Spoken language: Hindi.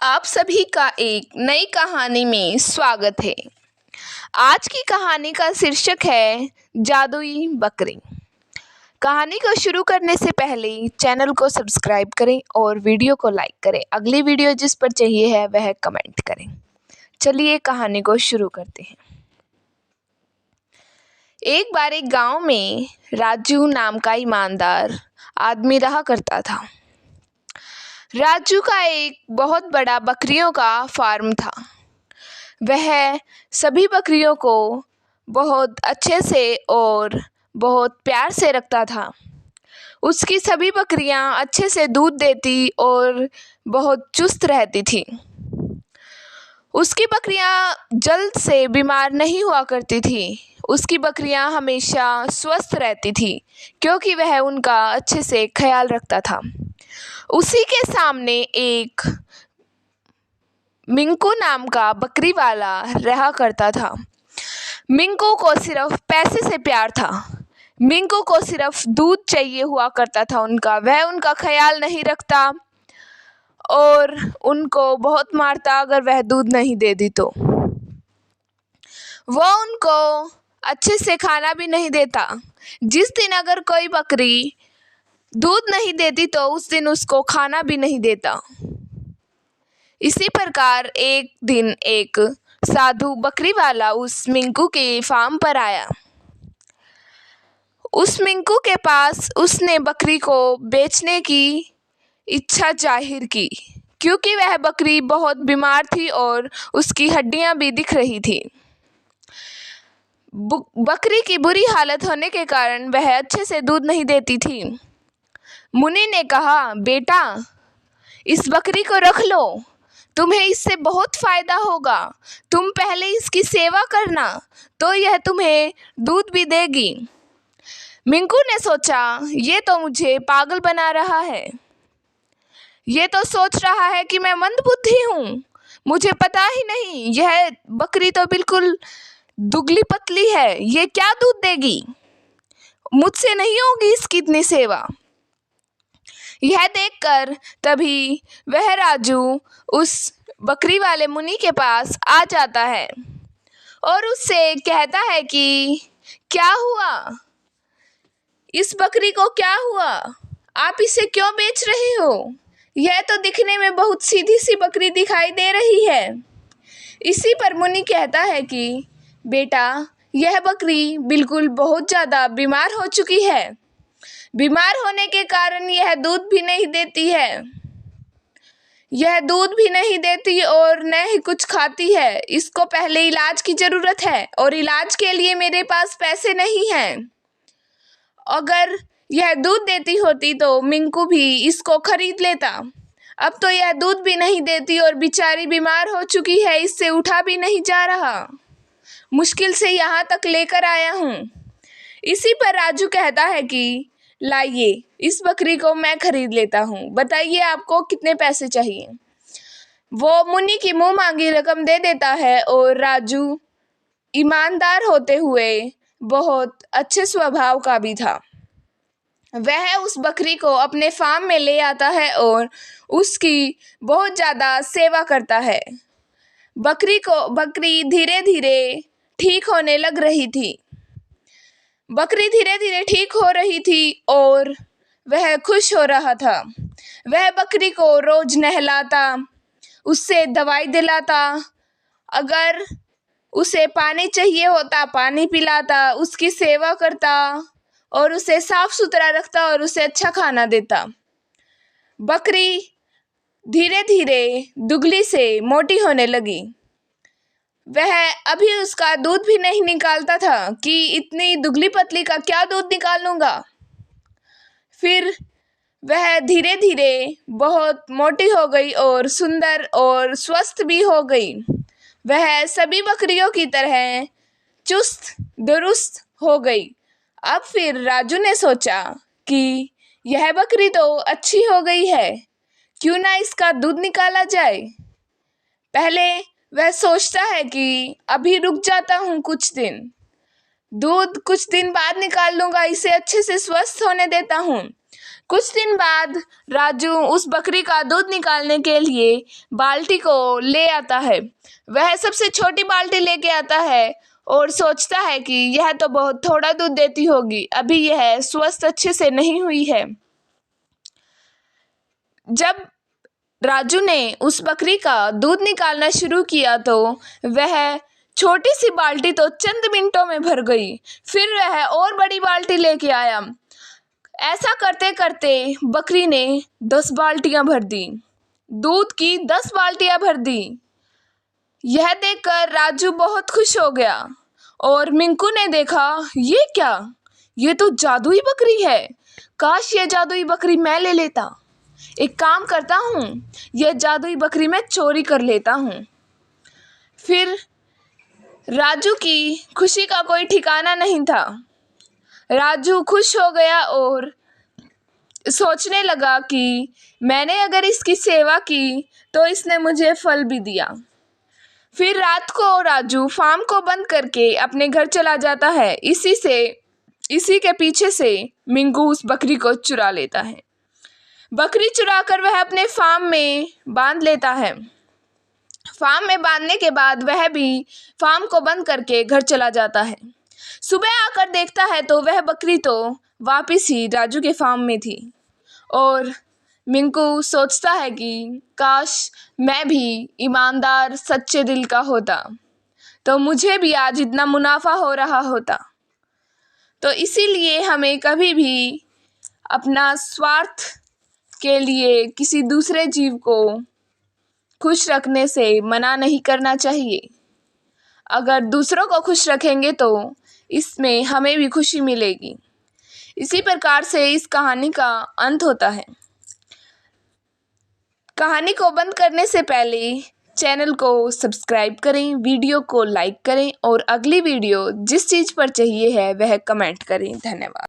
आप सभी का एक नई कहानी में स्वागत है। आज की कहानी का शीर्षक है जादुई बकरी। कहानी को शुरू करने से पहले चैनल को सब्सक्राइब करें और वीडियो को लाइक करें। अगली वीडियो जिस पर चाहिए है वह कमेंट करें। चलिए कहानी को शुरू करते हैं। एक बार एक गांव में राजू नाम का ईमानदार आदमी रहा करता था। राजू का एक बहुत बड़ा बकरियों का फार्म था। वह सभी बकरियों को बहुत अच्छे से और बहुत प्यार से रखता था। उसकी सभी बकरियां अच्छे से दूध देती और बहुत चुस्त रहती थी। उसकी बकरियां जल्द से बीमार नहीं हुआ करती थी। उसकी बकरियां हमेशा स्वस्थ रहती थी क्योंकि वह उनका अच्छे से ख्याल रखता था। उसी के सामने एक मिंकू नाम का बकरी वाला रहा करता था। मिंकू को सिर्फ पैसे से प्यार था। मिंकू को सिर्फ दूध चाहिए हुआ करता था। वह उनका ख्याल नहीं रखता और उनको बहुत मारता अगर वह दूध नहीं दे दी तो। वह उनको अच्छे से खाना भी नहीं देता। जिस दिन अगर कोई बकरी दूध नहीं देती तो उस दिन उसको खाना भी नहीं देता। इसी प्रकार एक दिन एक साधु बकरी वाला उस मिंकू के फार्म पर आया। उस मिंकू के पास उसने बकरी को बेचने की इच्छा जाहिर की क्योंकि वह बकरी बहुत बीमार थी और उसकी हड्डियां भी दिख रही थी। बकरी की बुरी हालत होने के कारण वह अच्छे से दूध नहीं देती थी। मुनि ने कहा, बेटा इस बकरी को रख लो, तुम्हें इससे बहुत फायदा होगा। तुम पहले इसकी सेवा करना तो यह तुम्हें दूध भी देगी। मिंकू ने सोचा, ये तो मुझे पागल बना रहा है। ये तो सोच रहा है कि मैं मंदबुद्धि हूँ। मुझे पता ही नहीं, यह बकरी तो बिल्कुल दुबली पतली है। ये क्या दूध देगी? मुझसे नहीं होगी इसकी इतनी सेवा। यह देखकर तभी वह राजू उस बकरी वाले मुनि के पास आ जाता है और उससे कहता है कि क्या हुआ? इस बकरी को क्या हुआ? आप इसे क्यों बेच रहे हो? यह तो दिखने में बहुत सीधी सी बकरी दिखाई दे रही है। इसी पर मुनि कहता है कि बेटा, यह बकरी बिल्कुल बहुत ज़्यादा बीमार हो चुकी है। बीमार होने के कारण यह दूध भी नहीं देती है। यह दूध भी नहीं देती और न ही कुछ खाती है। इसको पहले इलाज की ज़रूरत है और इलाज के लिए मेरे पास पैसे नहीं हैं। अगर यह दूध देती होती तो मिंकू भी इसको खरीद लेता। अब तो यह दूध भी नहीं देती और बेचारी बीमार हो चुकी है। इससे उठा भी नहीं जा रहा। मुश्किल से यहाँ तक लेकर आया हूँ। इसी पर राजू कहता है कि लाइए, इस बकरी को मैं खरीद लेता हूँ। बताइए आपको कितने पैसे चाहिए? वो मुनि की मुंह मांगी रकम दे देता है और राजू ईमानदार होते हुए बहुत अच्छे स्वभाव का भी था। वह उस बकरी को अपने फार्म में ले आता है और उसकी बहुत ज़्यादा सेवा करता है। बकरी धीरे धीरे ठीक होने लग रही थी। बकरी धीरे धीरे ठीक हो रही थी और वह खुश हो रहा था। वह बकरी को रोज नहलाता, उससे दवाई दिलाता, अगर उसे पानी चाहिए होता पानी पिलाता, उसकी सेवा करता और उसे साफ सुथरा रखता और उसे अच्छा खाना देता। बकरी धीरे धीरे दुबली से मोटी होने लगी। वह अभी उसका दूध भी नहीं निकालता था कि इतनी दुबली पतली का क्या दूध निकालूंगा। फिर वह धीरे धीरे बहुत मोटी हो गई और सुंदर और स्वस्थ भी हो गई। वह सभी बकरियों की तरह चुस्त दुरुस्त हो गई। अब फिर राजू ने सोचा कि यह बकरी तो अच्छी हो गई है, क्यों ना इसका दूध निकाला जाए। पहले वह सोचता है कि अभी रुक जाता हूँ कुछ दिन, दूध कुछ दिन बाद निकाल लूँगा, इसे अच्छे से स्वस्थ होने देता हूँ। कुछ दिन बाद राजू उस बकरी का दूध निकालने के लिए बाल्टी को ले आता है। वह सबसे छोटी बाल्टी लेके आता है और सोचता है कि यह तो बहुत थोड़ा दूध देती होगी, अभी यह स्वस्थ अच्छे से नहीं हुई है। जब राजू ने उस बकरी का दूध निकालना शुरू किया तो वह छोटी सी बाल्टी तो चंद मिनटों में भर गई। फिर वह और बड़ी बाल्टी लेके आया। ऐसा करते करते बकरी ने 10 बाल्टियां भर दी, दूध की 10 बाल्टियां भर दी। यह देखकर राजू बहुत खुश हो गया और मिंकू ने देखा, ये क्या, ये तो जादुई बकरी है। काश ये जादुई बकरी मैं ले लेता। एक काम करता हूँ, यह जादुई बकरी मैं चोरी कर लेता हूँ। फिर राजू की खुशी का कोई ठिकाना नहीं था। राजू खुश हो गया और सोचने लगा कि मैंने अगर इसकी सेवा की तो इसने मुझे फल भी दिया। फिर रात को राजू फार्म को बंद करके अपने घर चला जाता है। इसी के पीछे से मिंकू उस बकरी को चुरा लेता है। बकरी चुराकर वह अपने फार्म में बांध लेता है। फार्म में बांधने के बाद वह भी फार्म को बंद करके घर चला जाता है। सुबह आकर देखता है तो वह बकरी तो वापस ही राजू के फार्म में थी और मिंकू सोचता है कि काश मैं भी ईमानदार सच्चे दिल का होता तो मुझे भी आज इतना मुनाफा हो रहा होता। तो इसीलिए हमें कभी भी अपना स्वार्थ के लिए किसी दूसरे जीव को खुश रखने से मना नहीं करना चाहिए। अगर दूसरों को खुश रखेंगे तो इसमें हमें भी खुशी मिलेगी। इसी प्रकार से इस कहानी का अंत होता है। कहानी को बंद करने से पहले चैनल को सब्सक्राइब करें, वीडियो को लाइक करें और अगली वीडियो जिस चीज़ पर चाहिए है वह कमेंट करें। धन्यवाद।